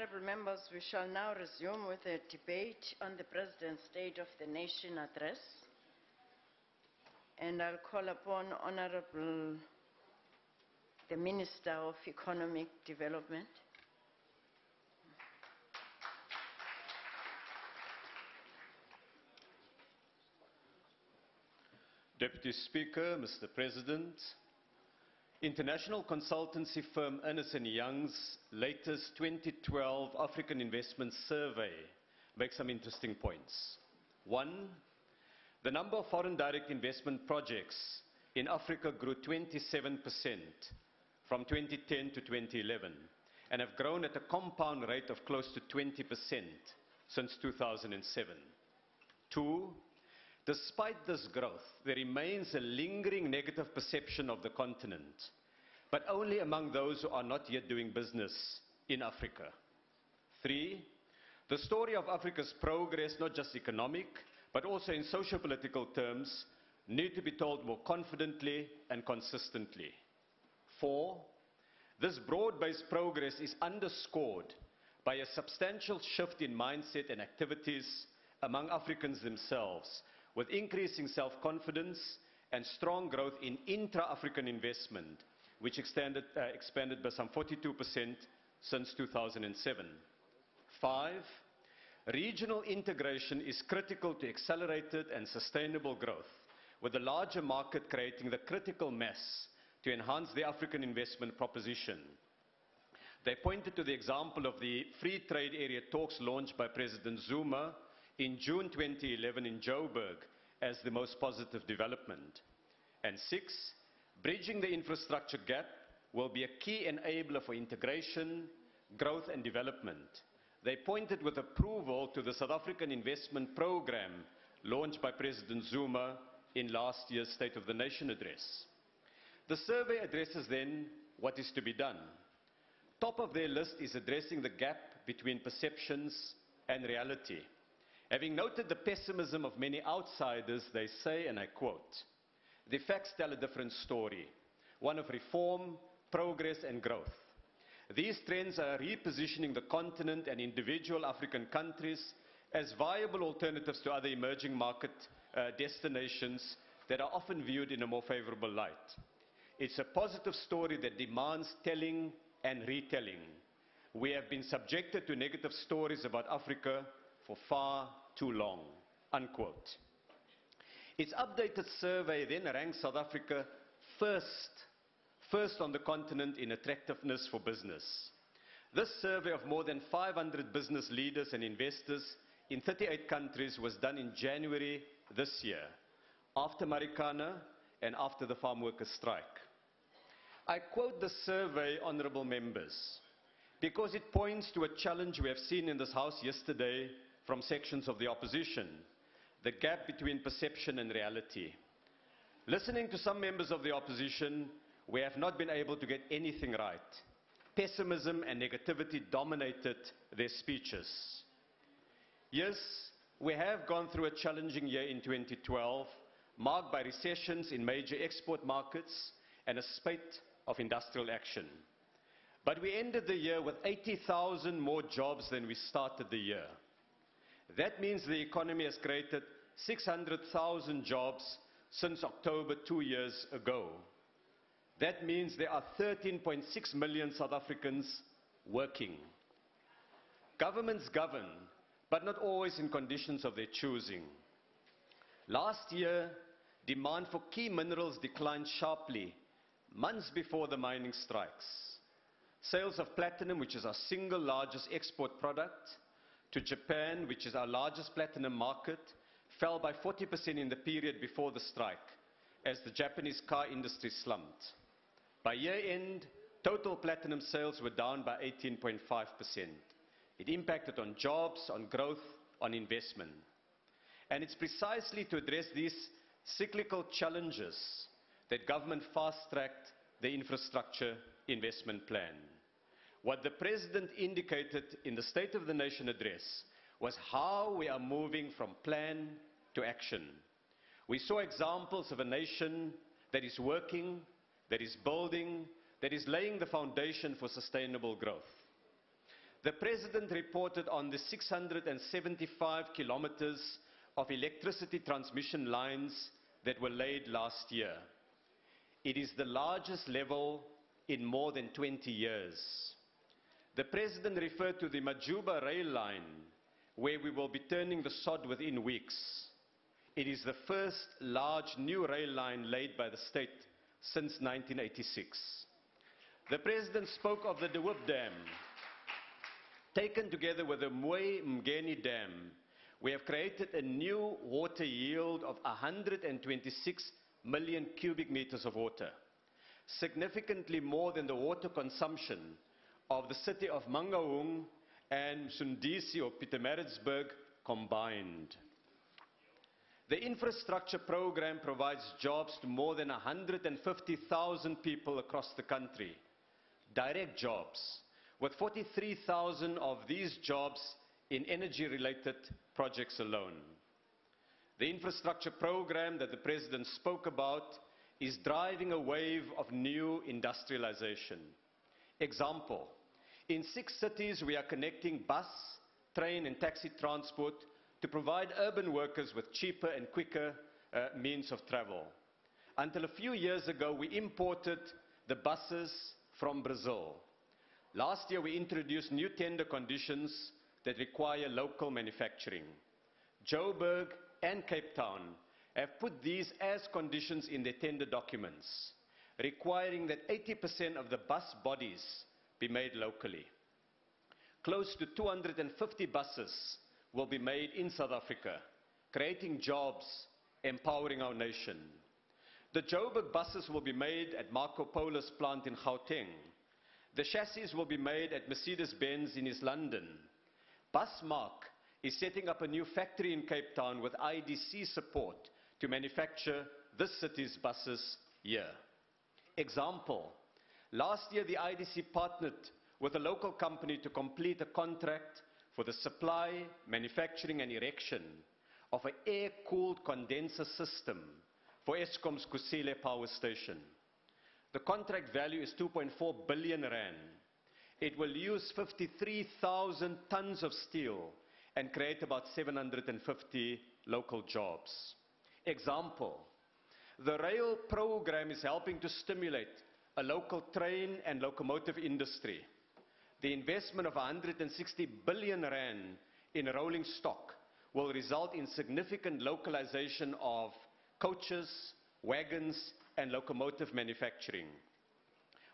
Honourable members, we shall now resume with the debate on the President's State of the Nation address. And I'll call upon Honourable the Minister of Economic Development. Deputy Speaker, Mr. President, international consultancy firm Ernst & Young's latest 2012 African Investment Survey makes some interesting points. One, the number of foreign direct investment projects in Africa grew 27% from 2010 to 2011 and have grown at a compound rate of close to 20% since 2007. Two, despite this growth, there remains a lingering negative perception of the continent, but only among those who are not yet doing business in Africa. Three, the story of Africa's progress, not just economic, but also in socio-political terms, need to be told more confidently and consistently. Four, this broad-based progress is underscored by a substantial shift in mindset and activities among Africans themselves, with increasing self-confidence and strong growth in intra-African investment, which expanded by some 42% since 2007. Five, regional integration is critical to accelerated and sustainable growth, with the larger market creating the critical mass to enhance the African investment proposition. They pointed to the example of the Free Trade Area talks launched by President Zuma in June 2011 in Joburg as the most positive development. And six, bridging the infrastructure gap will be a key enabler for integration, growth and development. They pointed with approval to the South African Investment Program launched by President Zuma in last year's State of the Nation address. The survey addresses then what is to be done. Top of their list is addressing the gap between perceptions and reality. Having noted the pessimism of many outsiders, they say, and I quote, "The facts tell a different story, one of reform, progress and growth. These trends are repositioning the continent and individual African countries as viable alternatives to other emerging market destinations that are often viewed in a more favorable light. It's a positive story that demands telling and retelling. We have been subjected to negative stories about Africa for far too long," unquote. Its updated survey then ranks South Africa first on the continent in attractiveness for business. This survey of more than 500 business leaders and investors in 38 countries was done in January this year, after Marikana and after the farm workers' strike. I quote the survey, honourable members, because it points to a challenge we have seen in this House yesterday from sections of the opposition, the gap between perception and reality. Listening to some members of the opposition, we have not been able to get anything right. Pessimism and negativity dominated their speeches. Yes, we have gone through a challenging year in 2012, marked by recessions in major export markets and a spate of industrial action. But we ended the year with 80,000 more jobs than we started the year. That means the economy has created 600,000 jobs since October 2 years ago. That means there are 13.6 million South Africans working. Governments govern, but not always in conditions of their choosing. Last year, demand for key minerals declined sharply, months before the mining strikes. Sales of platinum, which is our single largest export product, to Japan, which is our largest platinum market, fell by 40% in the period before the strike, as the Japanese car industry slumped. By year end, total platinum sales were down by 18.5%. It impacted on jobs, on growth, on investment. And it's precisely to address these cyclical challenges that government fast-tracked the infrastructure investment plan. What the President indicated in the State of the Nation address was how we are moving from plan to action. We saw examples of a nation that is working, that is building, that is laying the foundation for sustainable growth. The President reported on the 675 kilometers of electricity transmission lines that were laid last year. It is the largest level in more than 20 years. The President referred to the Majuba rail line, where we will be turning the sod within weeks. It is the first large new rail line laid by the state since 1986. The President spoke of the De Hoop Dam. Taken together with the Mooi Mngeni Dam, we have created a new water yield of 126 million cubic meters of water, significantly more than the water consumption of the city of Mangaung and Msundisi or Pietermaritzburg combined. The infrastructure program provides jobs to more than 150,000 people across the country, direct jobs, with 43,000 of these jobs in energy-related projects alone. The infrastructure program that the President spoke about is driving a wave of new industrialization. Example, in 6 cities we are connecting bus, train and taxi transport to provide urban workers with cheaper and quicker means of travel. Until a few years ago, we imported the buses from Brazil. Last year, we introduced new tender conditions that require local manufacturing. Joburg and Cape Town have put these as conditions in their tender documents, requiring that 80% of the bus bodies be made locally. Close to 250 buses will be made in South Africa, creating jobs, empowering our nation. The Joburg buses will be made at Marco Polo's plant in Gauteng. The chassis will be made at Mercedes-Benz in East London. Busmark is setting up a new factory in Cape Town with IDC support to manufacture this city's buses here. Example, last year the IDC partnered with a local company to complete a contract for the supply, manufacturing and erection of an air-cooled condenser system for Eskom's Kusile power station. The contract value is 2.4 billion rand. It will use 53,000 tons of steel and create about 750 local jobs. Example, the rail program is helping to stimulate a local train and locomotive industry. The investment of 160 billion rand in rolling stock will result in significant localization of coaches, wagons, and locomotive manufacturing.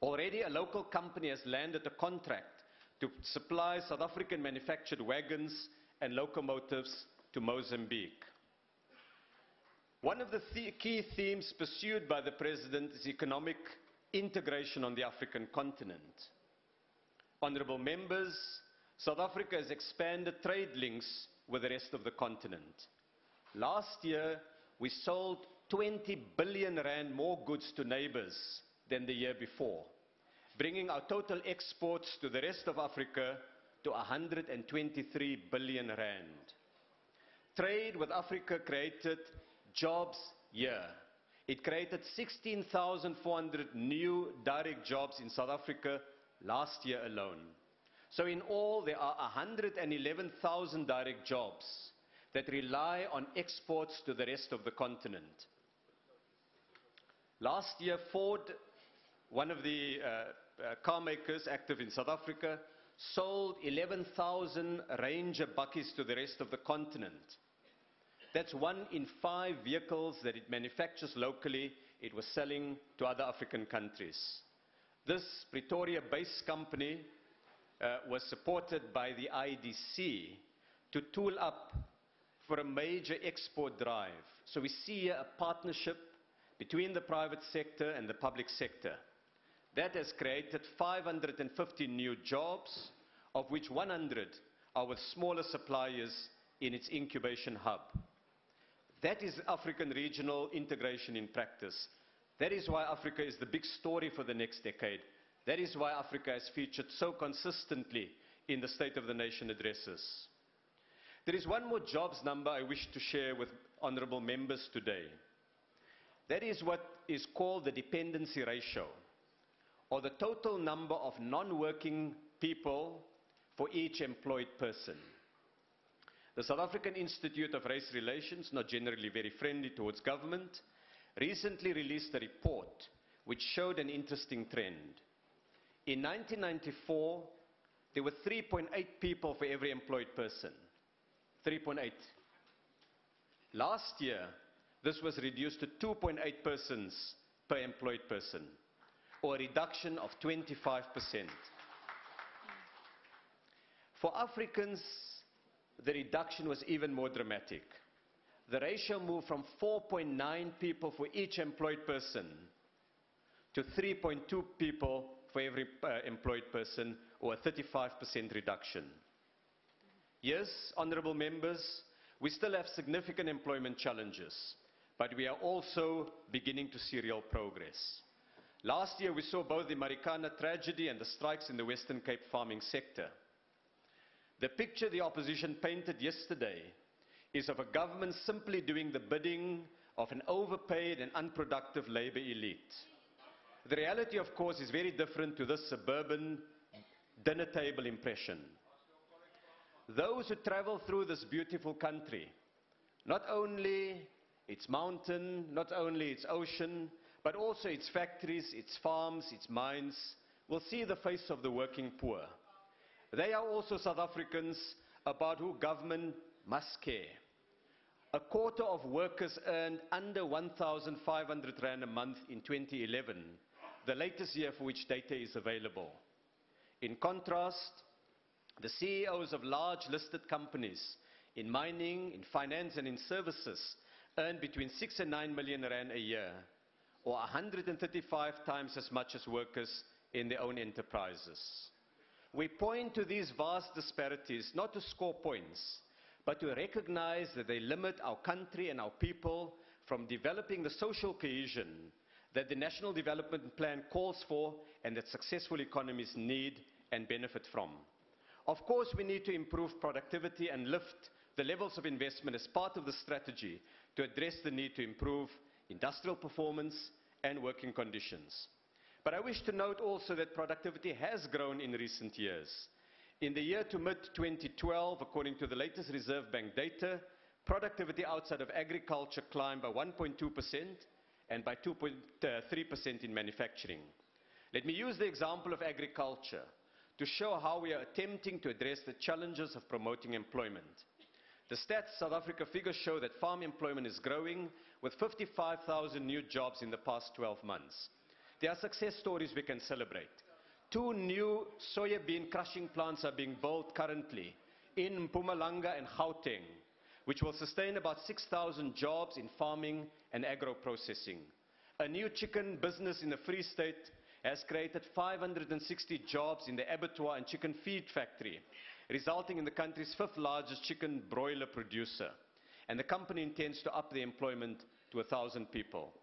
Already a local company has landed a contract to supply South African manufactured wagons and locomotives to Mozambique. One of the key themes pursued by the President is economic integration on the African continent. Honorable members, South Africa has expanded trade links with the rest of the continent. Last year, we sold 20 billion rand more goods to neighbors than the year before, bringing our total exports to the rest of Africa to 123 billion rand. Trade with Africa created jobs here. It created 16,400 new direct jobs in South Africa last year alone. So in all, there are 111,000 direct jobs that rely on exports to the rest of the continent. Last year, Ford, one of the car makers active in South Africa, sold 11,000 Ranger bakkies to the rest of the continent. That's 1 in 5 vehicles that it manufactures locally, it was selling to other African countries. This Pretoria-based company was supported by the IDC to tool up for a major export drive. So we see here a partnership between the private sector and the public sector. That has created 550 new jobs, of which 100 are with smaller suppliers in its incubation hub. That is African regional integration in practice. That is why Africa is the big story for the next decade. That is why Africa has featured so consistently in the State of the Nation addresses. There is one more jobs number I wish to share with honorable members today. That is what is called the dependency ratio, or the total number of non-working people for each employed person. The South African Institute of Race Relations, not generally very friendly towards government, recently released a report which showed an interesting trend. In 1994, there were 3.8 people for every employed person. 3.8. Last year, this was reduced to 2.8 persons per employed person, or a reduction of 25%. For Africans, the reduction was even more dramatic. The ratio moved from 4.9 people for each employed person to 3.2 people for every employed person, or a 35% reduction. Yes, honorable members, we still have significant employment challenges, but we are also beginning to see real progress. Last year, we saw both the Marikana tragedy and the strikes in the Western Cape farming sector. The picture the opposition painted yesterday is of a government simply doing the bidding of an overpaid and unproductive labor elite. The reality, of course, is very different to this suburban dinner table impression. Those who travel through this beautiful country, not only its mountain, not only its ocean, but also its factories, its farms, its mines, will see the face of the working poor. They are also South Africans about who government must care. A quarter of workers earned under 1,500 Rand a month in 2011, the latest year for which data is available. In contrast, the CEOs of large listed companies in mining, in finance and in services earn between 6 and 9 million Rand a year, or 135 times as much as workers in their own enterprises. We point to these vast disparities not to score points, but to recognize that they limit our country and our people from developing the social cohesion that the National Development Plan calls for and that successful economies need and benefit from. Of course, we need to improve productivity and lift the levels of investment as part of the strategy to address the need to improve industrial performance and working conditions. But I wish to note also that productivity has grown in recent years. In the year to mid-2012, according to the latest Reserve Bank data, productivity outside of agriculture climbed by 1.2% and by 2.3% in manufacturing. Let me use the example of agriculture to show how we are attempting to address the challenges of promoting employment. The Stats South Africa figures show that farm employment is growing, with 55,000 new jobs in the past 12 months. There are success stories we can celebrate. 2 new soybean crushing plants are being built currently in Mpumalanga and Gauteng, which will sustain about 6,000 jobs in farming and agro-processing. A new chicken business in the Free State has created 560 jobs in the abattoir and chicken feed factory, resulting in the country's 5th largest chicken broiler producer. And the company intends to up the employment to 1,000 people.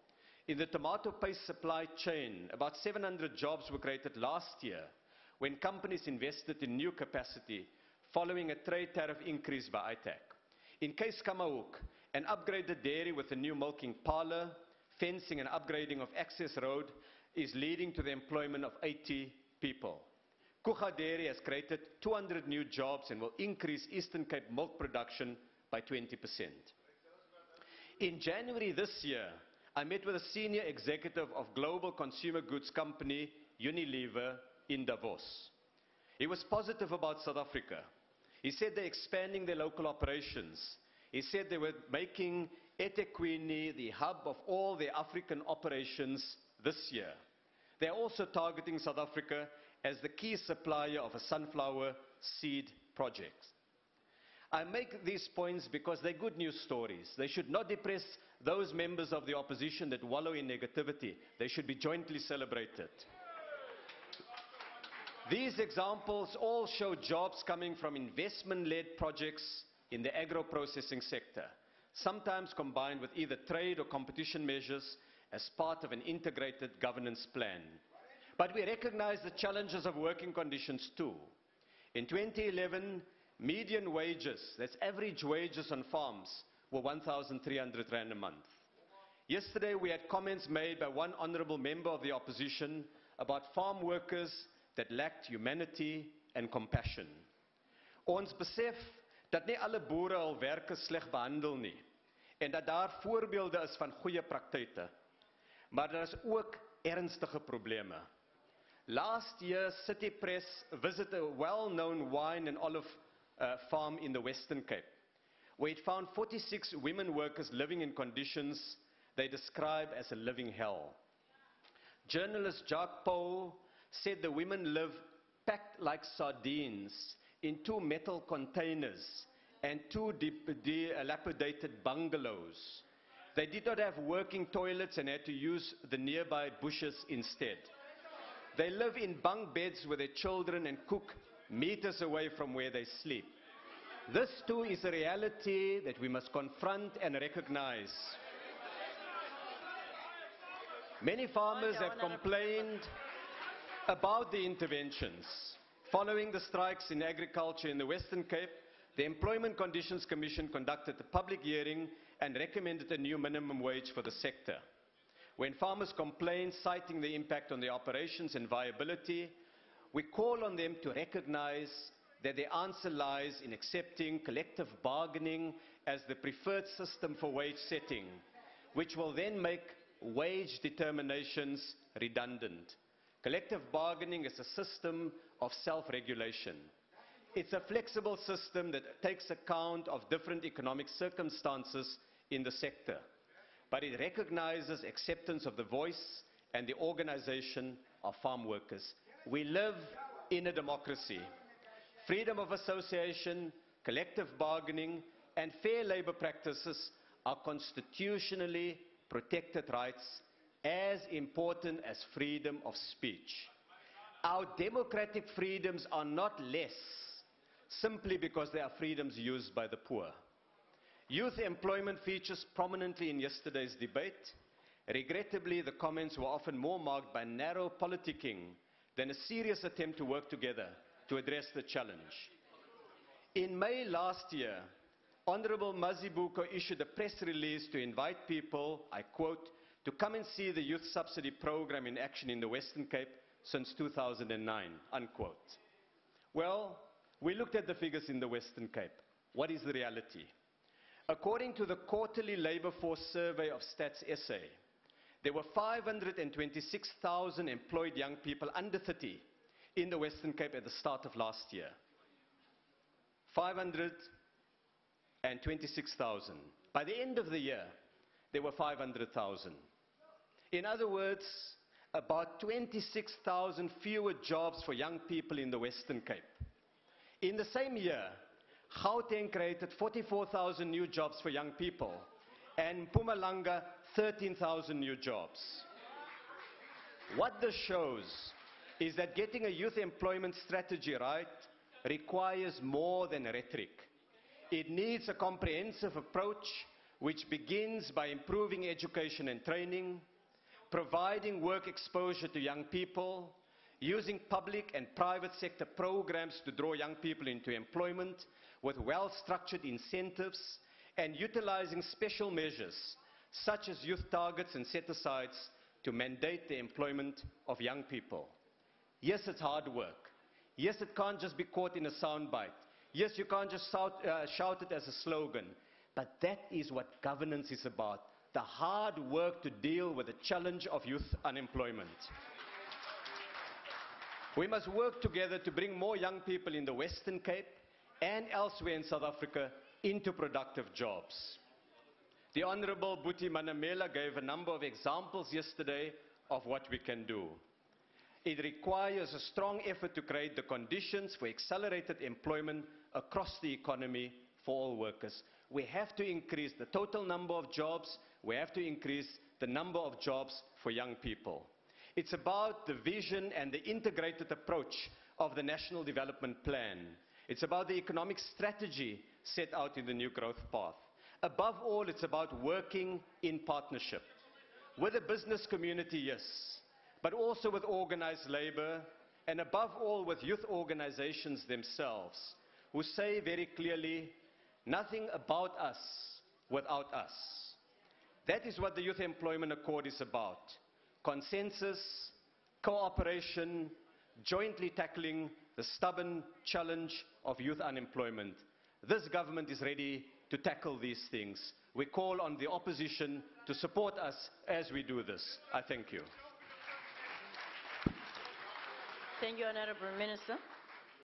In the tomato paste supply chain, about 700 jobs were created last year when companies invested in new capacity following a trade tariff increase by ITAC. In Case Kamahoek, an upgraded dairy with a new milking parlor, fencing and upgrading of access road is leading to the employment of 80 people. Kucha Dairy has created 200 new jobs and will increase Eastern Cape milk production by 20%. In January this year, I met with a senior executive of global consumer goods company Unilever in Davos. He was positive about South Africa. He said they're expanding their local operations. He said they were making eThekwini the hub of all their African operations this year. They're also targeting South Africa as the key supplier of a sunflower seed project. I make these points because they're good news stories. They should not depress those members of the opposition that wallow in negativity. They should be jointly celebrated. These examples all show jobs coming from investment-led projects in the agro-processing sector, sometimes combined with either trade or competition measures as part of an integrated governance plan. But we recognize the challenges of working conditions too. In 2011, median wages, that's average wages on farms, were 1,300 Rand a month. Yesterday we had comments made by one honorable member of the opposition about farm workers that lacked humanity and compassion. Ons besef dat nie alle boere al werkers sleg behandel nie en dat daar voorbeelde is van goeie praktyke. Maar daar is ook ernstige probleme. Last year, City Press visited a well-known wine and olive farm in the Western Cape, where it found 46 women workers living in conditions they describe as a living hell. Journalist Jacques Paul said the women live packed like sardines in 2 metal containers and 2 dilapidated bungalows. They did not have working toilets and had to use the nearby bushes instead. They live in bunk beds with their children and cook meters away from where they sleep. This too is a reality that we must confront and recognize. Many farmers have complained about the interventions. Following the strikes in agriculture in the Western Cape, the Employment Conditions Commission conducted a public hearing and recommended a new minimum wage for the sector. When farmers complain, citing the impact on their operations and viability, we call on them to recognize that their answer lies in accepting collective bargaining as the preferred system for wage setting, which will then make wage determinations redundant. Collective bargaining is a system of self-regulation. It's a flexible system that takes account of different economic circumstances in the sector, but it recognizes acceptance of the voice and the organization of farm workers. We live in a democracy. Freedom of association, collective bargaining, and fair labor practices are constitutionally protected rights as important as freedom of speech. Our democratic freedoms are not less simply because they are freedoms used by the poor. Youth employment features prominently in yesterday's debate. Regrettably, the comments were often more marked by narrow politicking than a serious attempt to work together to address the challenge. In May last year, Honorable Mazibuko issued a press release to invite people, I quote, to come and see the youth subsidy program in action in the Western Cape since 2009, unquote. Well, we looked at the figures in the Western Cape. What is the reality? According to the quarterly labor force survey of Stats SA, there were 526,000 employed young people under 30 in the Western Cape at the start of last year. 526,000. By the end of the year, there were 500,000. In other words, about 26,000 fewer jobs for young people in the Western Cape. In the same year, Gauteng created 44,000 new jobs for young people, and Mpumalanga 13,000 new jobs. What this shows is that getting a youth employment strategy right requires more than rhetoric. It needs a comprehensive approach which begins by improving education and training, providing work exposure to young people, using public and private sector programs to draw young people into employment with well-structured incentives, and utilizing special measures such as youth targets and set-asides to mandate the employment of young people. Yes, it's hard work. Yes, it can't just be caught in a soundbite. Yes, you can't just shout it as a slogan. But that is what governance is about, the hard work to deal with the challenge of youth unemployment. We must work together to bring more young people in the Western Cape and elsewhere in South Africa into productive jobs. The Honorable Buti Manamela gave a number of examples yesterday of what we can do. It requires a strong effort to create the conditions for accelerated employment across the economy for all workers. We have to increase the total number of jobs. We have to increase the number of jobs for young people. It's about the vision and the integrated approach of the National Development Plan. It's about the economic strategy set out in the New Growth Path. Above all, it's about working in partnership with the business community, yes, but also with organized labor, and above all with youth organizations themselves, who say very clearly, nothing about us without us. That is what the Youth Employment Accord is about. Consensus, cooperation, jointly tackling the stubborn challenge of youth unemployment. This government is ready to tackle these things. We call on the opposition to support us as we do this. I thank you. Thank you, Honorable Minister.